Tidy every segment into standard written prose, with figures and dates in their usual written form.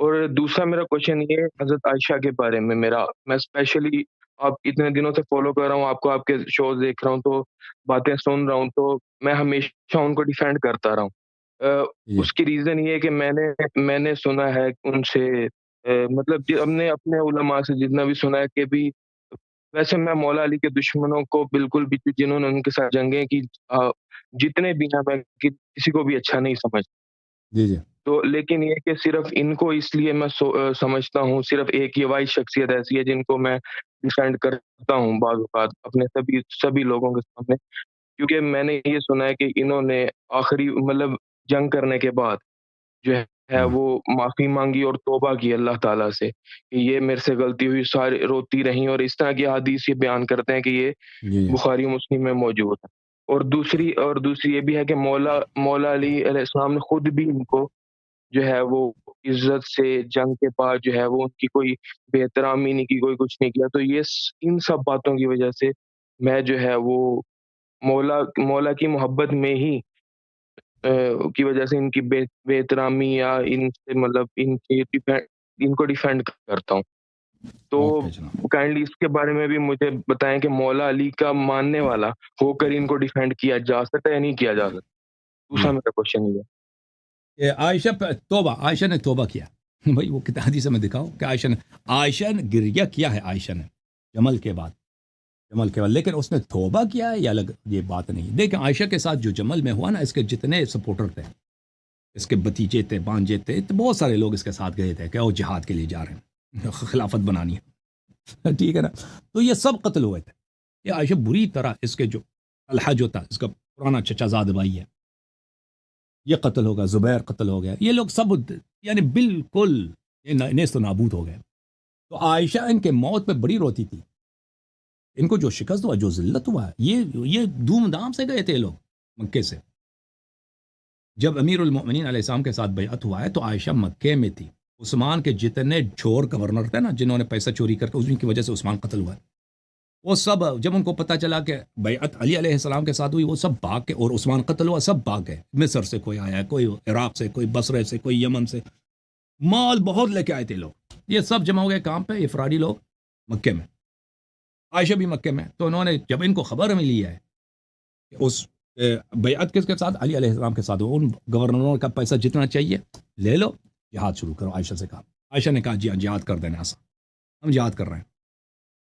اور دوسرا میرا کوشچن یہ ہے حضرت عائشہ کے بارے میں، میں اسپیشلی آپ اتنے دنوں سے فالو کر رہا ہوں، آپ کے شوز دیکھ رہا ہوں، تو باتیں سن رہا ہوں، تو میں ہمیشہ ان کو ڈیفینڈ کرتا رہا ہوں۔ جی اس کی ریزن یہ ہے کہ میں نے سنا ہے ان سے، مطلب ہم نے اپنے علماء سے جتنا بھی سنا ہے کہ بھی، ویسے میں مولا علی کے دشمنوں کو بالکل بھی، جنہوں نے ان کے ساتھ جنگیں کی، جتنے بھی ہیں، میں کسی کو بھی اچھا نہیں سمجھ، جی جی تو لیکن یہ کہ صرف ان کو اس لیے میں سمجھتا ہوں، صرف ایک یہ واحد شخصیت ایسی ہے جن کو میں ڈیفینڈ کرتا ہوں بعض اوقات اپنے سبھی لوگوں کے سامنے، کیونکہ میں نے یہ سنا ہے کہ انہوں نے آخری مطلب جنگ کرنے کے بعد جو ہے ہوں، وہ معافی مانگی اور توبہ کی اللہ تعالیٰ سے کہ یہ میرے سے غلطی ہوئی، سارے روتی رہیں، اور اس طرح کی حدیث یہ بیان کرتے ہیں کہ یہ جی جی بخاری و مسلم میں موجود ہے۔ اور دوسری یہ بھی ہے کہ مولا علی علیہ السلام نے خود بھی ان کو جو ہے وہ عزت سے جنگ کے بعد جو ہے وہ ان کی کوئی بے احترامی نہیں کی، کوئی کچھ نہیں کیا، تو یہ ان سب باتوں کی وجہ سے میں جو ہے وہ مولا کی محبت میں ہی کی وجہ سے ان کی بے احترامی یا ان سے مطلب ان کو ڈیفینڈ کرتا ہوں۔ تو اوکے جناب. کائنڈلی اس کے بارے میں بھی مجھے بتائیں کہ مولا علی کا ماننے والا ہو کر ان کو ڈیفینڈ کیا جا سکتا ہے یا نہیں کیا جا سکتا؟ دوسرا جی میرا کوشچن یہ ہے۔ عائشہ توبہ، عائشہ نے توبہ کیا بھائی، وہ کتنا حدیث میں دکھاؤ کہ عائشہ نے گریہ کیا ہے، عائشہ نے جمل کے بعد، لیکن اس نے توبہ کیا ہے یا الگ یہ بات نہیں. دیکھیں عائشہ کے ساتھ جو جمل میں ہوا نا، اس کے جتنے سپورٹر تھے، اس کے بتیجے تھے، بانجے تھے، تو بہت سارے لوگ اس کے ساتھ گئے تھے کہ وہ جہاد کے لیے جا رہے ہیں، خلافت بنانی ہے ٹھیک ہے نا. تو یہ سب قتل ہوئے تھے. یہ عائشہ بری طرح، اس کے جو طلحہ جو تھا، اس کا پرانا چچا زاد بھائی ہے، یہ قتل ہو گیا، زبیر قتل ہو گیا، یہ لوگ سب یعنی بالکل نیست و نابود ہو گئے. تو عائشہ ان کے موت پہ بڑی روتی تھی. ان کو جو شکست ہوا، جو ذلت ہوا، یہ دھوم دھام سے گئے تھے لوگ مکے سے. جب امیر المؤمنین علیہ السلام کے ساتھ بیعت ہوا ہے تو عائشہ مکے میں تھی. عثمان کے جتنے چور گورنر تھے نا، جنہوں نے پیسہ چوری کر کے، اس کی وجہ سے عثمان قتل ہوا ہے، وہ سب جب ان کو پتہ چلا کہ بیعت علی علیہ السلام کے ساتھ ہوئی، وہ سب بھاگ کے، اور عثمان قتل ہوا، سب بھاگ گئے. مصر سے کوئی آیا، کوئی عراق سے، کوئی بصرے سے، کوئی یمن سے، مال بہت لے کے آئے تھے لوگ. یہ سب جمع ہو گئے کام پہ، افرادی لوگ مکے میں. عائشہ بھی مکے میں. تو انہوں نے جب ان کو خبر ملی ہے کہ اس بیعت کس کے ساتھ، علی علیہ السلام کے ساتھ، ان گورنروں کا پیسہ جتنا چاہیے لے لو، جہاد شروع کرو. عائشہ سے کہا، عائشہ نے کہا جی ہاں جہاد کر دینا، ایسا ہم جہاد کر رہے ہیں.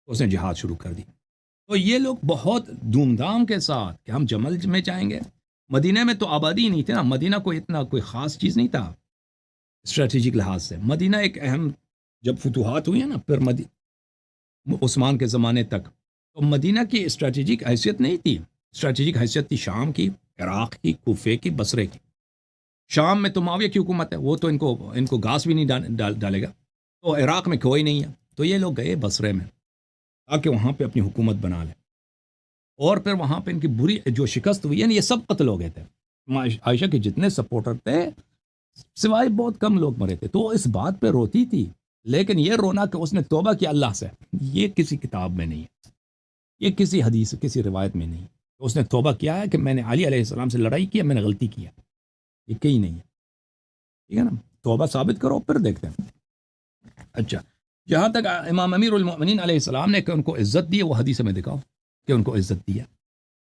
تو اس نے جہاد شروع کر دی. تو یہ لوگ بہت دھوم دھام کے ساتھ کہ ہم جمل میں جائیں گے. مدینہ میں تو آبادی ہی نہیں تھی نا، مدینہ کوئی اتنا کوئی خاص چیز نہیں تھا اسٹریٹجک لحاظ سے. مدینہ ایک اہم، جب فتوحات ہوئی ہیں نا پھر عثمان کے زمانے تک، تو مدینہ کی اسٹریٹجک حیثیت نہیں تھی. اسٹریٹجک حیثیت تھی شام کی، عراق کی، کوفے کی، بصرے کی. شام میں تو معاویہ کی حکومت ہے، وہ تو ان کو گھاس بھی نہیں ڈالے گا. تو عراق میں کوئی نہیں ہے، تو یہ لوگ گئے بصرے میں تاکہ وہاں پہ اپنی حکومت بنا لیں. اور پھر وہاں پہ ان کی بری جو شکست ہوئی ہے نا، یہ سب قتل ہو گئے تھے. عائشہ کے جتنے سپورٹر تھے، سوائے بہت کم لوگ مرے تھے. تو وہ اس بات پہ روتی تھی، لیکن یہ رونا کہ اس نے توبہ کیا اللہ سے، یہ کسی کتاب میں نہیں ہے، یہ کسی حدیث، کسی روایت میں نہیں ہے. اس نے توبہ کیا ہے کہ میں نے علی علیہ السلام سے لڑائی کی، میں نے غلطی کی ہے، یہ کہیں نہیں ہے. ٹھیک ہے نا، توبہ ثابت کرو پھر دیکھتے ہیں. اچھا، جہاں تک امام امیر المؤمنین علیہ السلام نے کہ ان کو عزت دی ہے، وہ حدیث میں دکھاؤ کہ ان کو عزت دی ہے.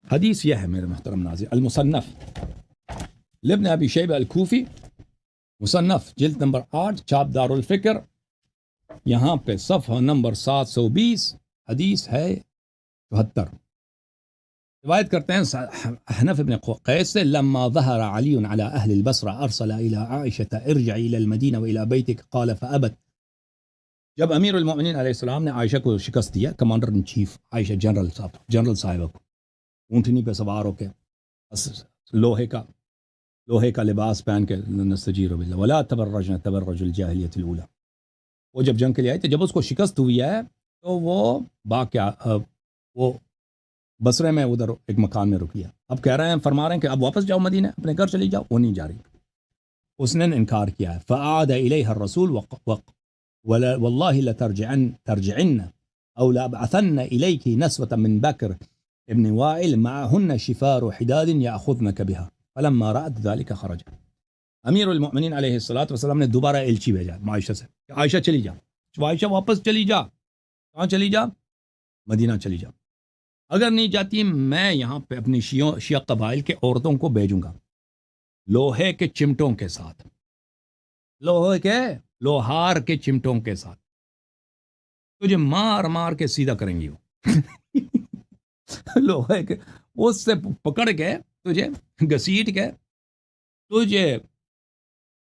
حدیث یہ ہے میرے محترم ناظرین، المصنف لابن ابی شیبہ الکوفی، مصنف جلد نمبر 8، چھاپ دار الفکر، یہاں پہ صفحہ نمبر 720، حدیث ہے 74. روایت کرتے ہیں حنف بن قیس سے، لما ظهر علی على اہل البصرہ ارسل الى عائشة ارجعی الى المدینہ والى بیتک قال فابت. جب امیر المؤمنین علیہ السلام نے عائشہ کو شکست دیا، کمانڈر ان چیف عائشہ، جنرل صاحبہ کو، اونٹنی پہ سوار ہو کے، لوہے کا لباس پہن کے، نستجیر باللہ ولا تبرجن تبرج الجاہلیۃ الاولی. وہ جب جنگ کے لیے آئے تھے، جب اس کو شکست ہوئی ہے تو وہ بصرے میں ادھر ایک مکان میں رکی ہے. اب کہہ رہے ہیں، فرما رہے ہیں کہ اب واپس جاؤ مدینہ، اپنے گھر چلی جاؤ. وہ نہیں جا رہی، اس نے انکار کیا ہے. فعاد الیہ الرسول واللہ لترجعن او لابعثن الیک نسوة من بکر ابن وائل معهن شفار حداد یاخذنک بها فلما رأت ذلك خرج. امیر المؤمنین علیہ الصلوۃ والسلام نے دوبارہ ایلچی بھیجا عائشہ سے کہ عائشہ چلی جا، عائشہ واپس چلی جا، کہاں چلی جا؟ مدینہ چلی جا، اگر نہیں جاتی میں یہاں پہ اپنی شیعہ قبائل کے عورتوں کو بھیجوں گا لوہے کے چمٹوں کے ساتھ، لوہار کے چمٹوں کے ساتھ، تجھے مار مار کے سیدھا کریں گی وہ لوہے کے اس سے پکڑ کے تجھے گھسیٹ کے تجھے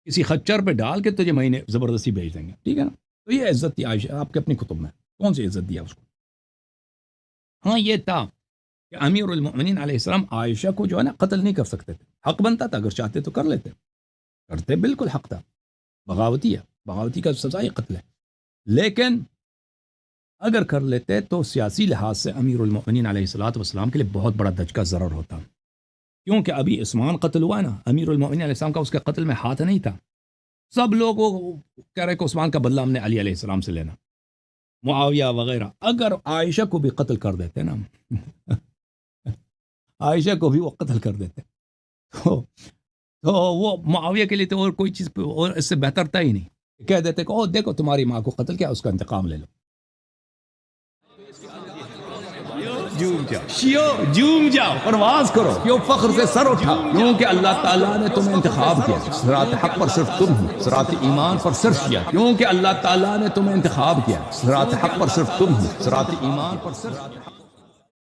کسی خچر پہ ڈال کے تجھے مہینے زبردستی بھیج دیں گے، ٹھیک ہے نا؟ تو یہ عزت تھی عائشہ آپ کے اپنی کتب میں، کون سی عزت دیا اس کو؟ ہاں یہ تھا کہ امیر المؤمنین علیہ السلام عائشہ کو جو ہے نا قتل نہیں کر سکتے تھے، حق بنتا تھا، اگر چاہتے تو کر لیتے، کرتے بالکل حق تھا، بغاوتی ہے، بغاوتی کا سزا ہی قتل ہے، لیکن اگر کر لیتے تو سیاسی لحاظ سے امیر المؤمنین علیہ الصلوۃ والسلام کے لیے بہت بڑا دھچکا ضرر ہوتا، کیونکہ ابھی عثمان قتل ہوا ہے نا، امیر المؤمنین علیہ السلام کا اس کے قتل میں ہاتھ نہیں تھا، سب لوگ کہہ رہے کہ عثمان کا بدلہ ہم نے علی علیہ السلام سے لینا، معاویہ وغیرہ، اگر عائشہ کو بھی قتل کر دیتے نا عائشہ کو بھی وہ قتل کر دیتے تو وہ معاویہ کے لیے تو اور کوئی چیز اور اس سے بہتر تھا ہی نہیں، کہہ دیتے کہ او دیکھو تمہاری ماں کو قتل کیا، اس کا انتقام لے لو، جوم جاؤ پرواز کرو، کیوں فخر سے سر اٹھا، کیونکہ اللہ تعالیٰ نے تمہیں انتخاب کیا، صراط حق پر صرف تم ہو، صراط ایمان پر صرف کیا، کیونکہ اللہ تعالیٰ نے تمہیں انتخاب کیا، صراط حق پر صرف تم ہو، صراط ایمان پر صرف